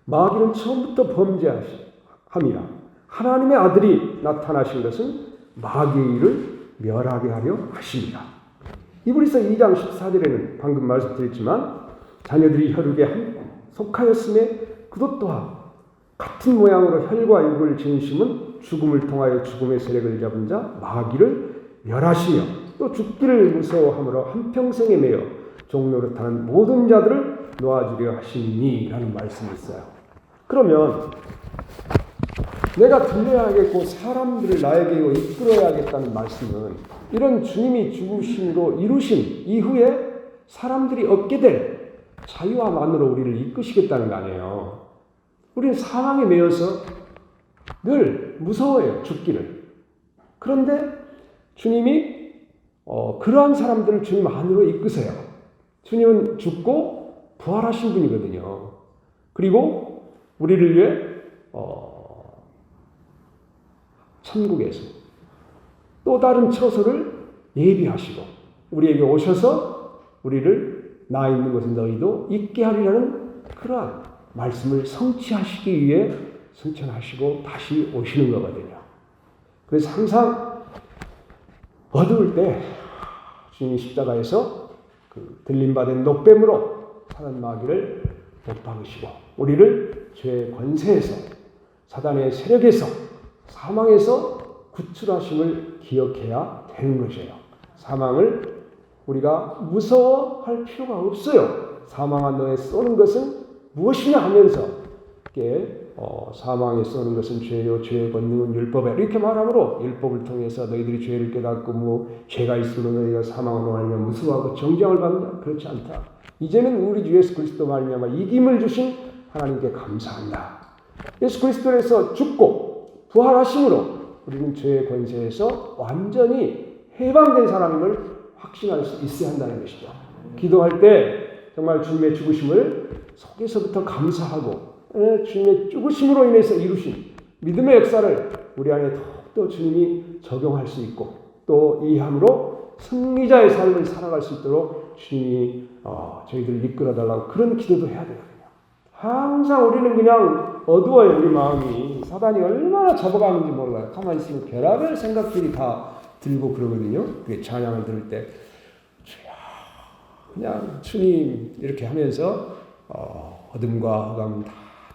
마귀는 처음부터 범죄함이라 하나님의 아들이 나타나신 것은 마귀의 일을 멸하게 하려 하십니다. 히브리서 2장 14절에는 방금 말씀드렸지만 자녀들이 혈육에 속하였음에 그것 또한 같은 모양으로 혈과 육을 지으심은 죽음을 통하여 죽음의 세력을 잡은 자 마귀를 멸하시며 또 죽기를 무서워함으로 한평생에 매여 종노릇하는 모든 자들을 놓아주려 하시니 라는 말씀이 있어요. 그러면 내가 들려야겠고 사람들을 나에게 이끌어야겠다는 말씀은 이런 주님이 죽으심으로 이루신 이후에 사람들이 얻게 될 자유와만으로 우리를 이끄시겠다는 거 아니에요. 우리는 사망에 매여서 늘 무서워해요. 죽기를. 그런데 주님이 그러한 사람들을 주님 안으로 이끄세요. 주님은 죽고 부활하신 분이거든요. 그리고 우리를 위해 천국에서 또 다른 처소를 예비하시고 우리에게 오셔서 우리를 나 있는 곳에 너희도 있게 하리라는 그러한 말씀을 성취하시기 위해 승천하시고 다시 오시는 거거든요. 그래서 항상 어두울 때 주님이 십자가에서 그 들림받은 노뱀으로 사단 마귀를 못 박으시고 우리를 죄의 권세에서 사단의 세력에서 사망에서 구출하심을 기억해야 되는 것이에요. 사망을 우리가 무서워할 필요가 없어요. 사망아 너의 쏘는 것은 무엇이냐 하면서 사망에 쏘는 것은 죄요 죄의 권능은 율법에 이렇게 말하므로 율법을 통해서 너희들이 죄를 깨닫고 뭐 죄가 있으므로 너희가 사망으로 말미암아 무서워하고 정죄함을 받는다. 그렇지 않다. 이제는 우리 주 예수 그리스도 말미암아 이김을 주신 하나님께 감사한다. 예수 그리스도에서 죽고 부활하심으로 우리는 죄의 권세에서 완전히 해방된 사람임을 확신할 수 있어야 한다는 것이죠. 기도할 때 정말 주님의 죽으심을 속에서부터 감사하고 주님의 죽으심으로 인해서 이루신 믿음의 역사를 우리 안에 더욱더 주님이 적용할 수 있고 또 이함으로 승리자의 삶을 살아갈 수 있도록 주님이 저희들을 이끌어달라고 그런 기도도 해야 되거든요. 항상 우리는 그냥 어두워요. 우리 마음이. 사단이 얼마나 잡아가는지 몰라요. 가만히 있으면 별의별 생각들이 다 들고 그러거든요. 그게 찬양을 들을 때 주여 그냥 주님 이렇게 하면서 어둠과 흑암 다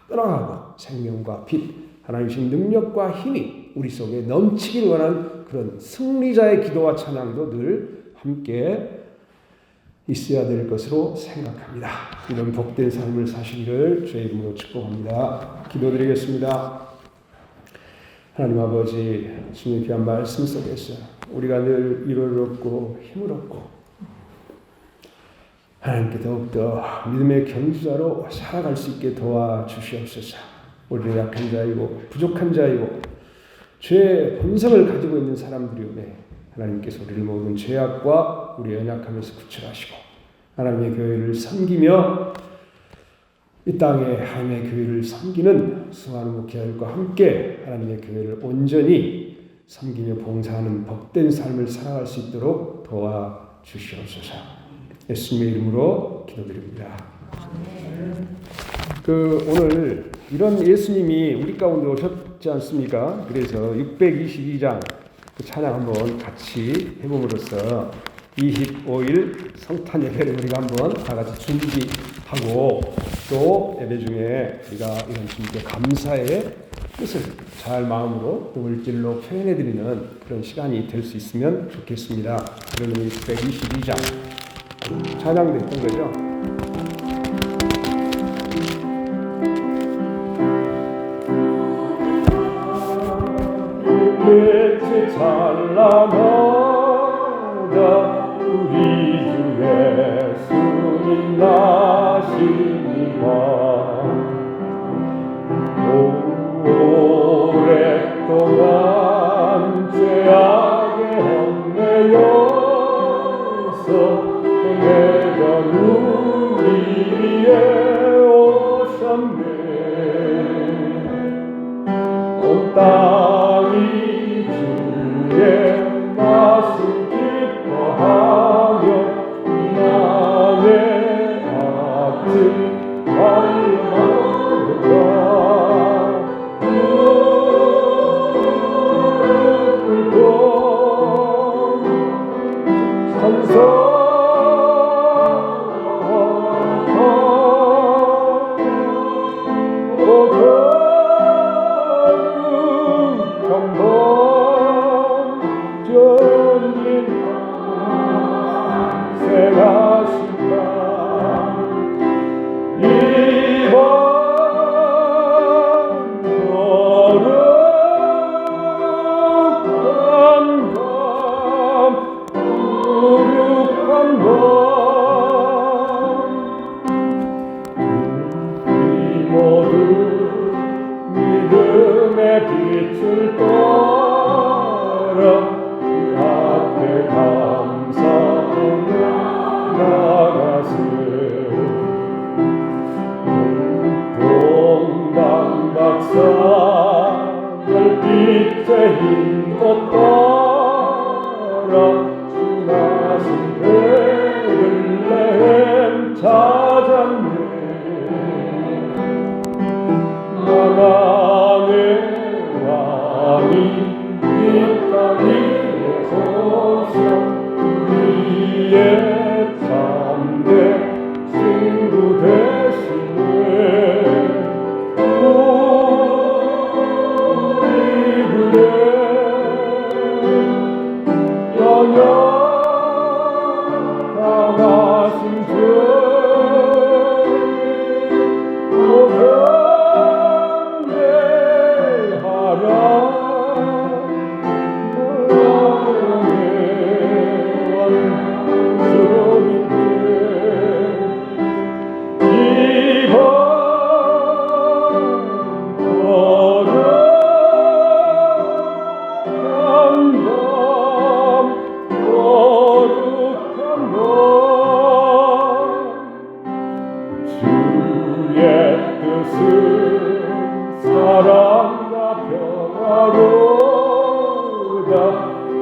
떠나가고 생명과 빛 하나님의 능력과 힘이 우리 속에 넘치길 원하는 그런 승리자의 기도와 찬양도 늘 함께 있어야 될 것으로 생각합니다. 이런 복된 삶을 사시기를 주의 이름으로 축복합니다. 기도드리겠습니다. 하나님 아버지 주님의 귀한 말씀 속에서 우리가 늘 위로를 얻고 힘을 얻고 하나님께 더욱더 믿음의 경주자로 살아갈 수 있게 도와주시옵소서. 우리는 약한 자이고 부족한 자이고 죄의 본성을 가지고 있는 사람들이오매 하나님께서 우리를 모든 죄악과 우리의 연약함에서 구출하시고 하나님의 교회를 섬기며 이 땅에 하나님의 교회를 섬기는 수많은 목회자들과 함께 하나님의 교회를 온전히 섬기며 봉사하는 복된 삶을 살아갈 수 있도록 도와주시옵소서. 예수님의 이름으로 기도드립니다. 오늘 이런 예수님이 우리 가운데 오셨지 않습니까? 그래서 622장 그 찬양 한번 같이 해봄으로써 25일 성탄 예배를 우리가 한번 다 같이 준비하고 또 예배 중에 우리가 이런 주님께 감사의 뜻을 잘 마음으로 또 물질로 표현해드리는 그런 시간이 될 수 있으면 좋겠습니다. 그러면 122장 찬양도 했던 거죠. 빛이 찬란하다 우리 주 예수님 나시니라. 오랫동안 죄악에 얽매여서 내가 우리 위에 오셨네. 온 땅이 주의 말씀 기뻐하며 나의 앞을 알려하도다. 빛을 따라 그 앞에 감사로 나가세. 동방박사 별빛의 흰꽃 따라 주 나신 베들레헴 찾았네. 하나님의 왕이 이 땅 위에 서서 우리의 참된 친구 되시네. 우리들의 영영 강하신 주 사랑과 평화로다.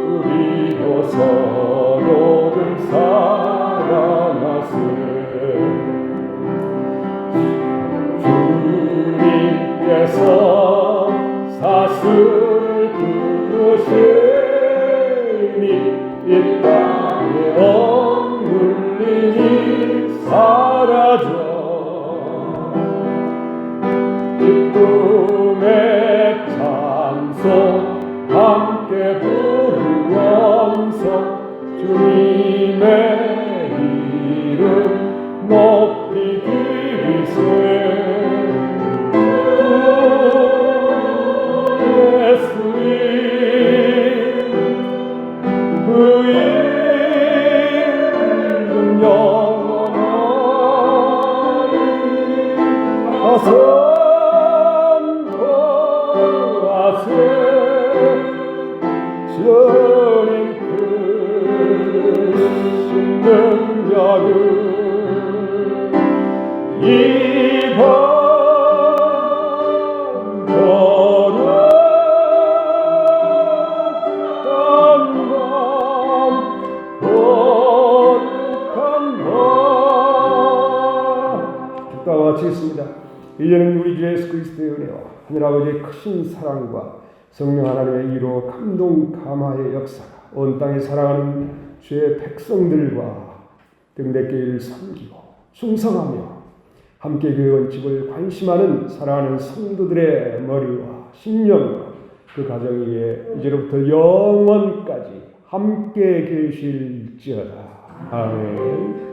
우리도 서로를 사랑하세. 주님께서 사슬을 두르시니 이 땅에 억눌림이 사라져 기쁨의 찬송 함께 부르면서 주님의 이름 높이 드리세. 예수님 그 이름 영원하리. 다섯 주님 크신 능력을 이번 기도와 마치겠습니다. 이제는 우리 주 예수 그리스도의 은혜와 하늘 아버지의 크신 사랑과 성령 하나님의 이로 감동 감화의 역사가 온 땅에 살아가는 주의 백성들과 등대교회를 섬기고 충성하며 함께 교회 원칙을 관심하는 사랑하는 성도들의 머리와 신령과 그 가정 위에 이제로부터 영원까지 함께 계실지어다. 아멘.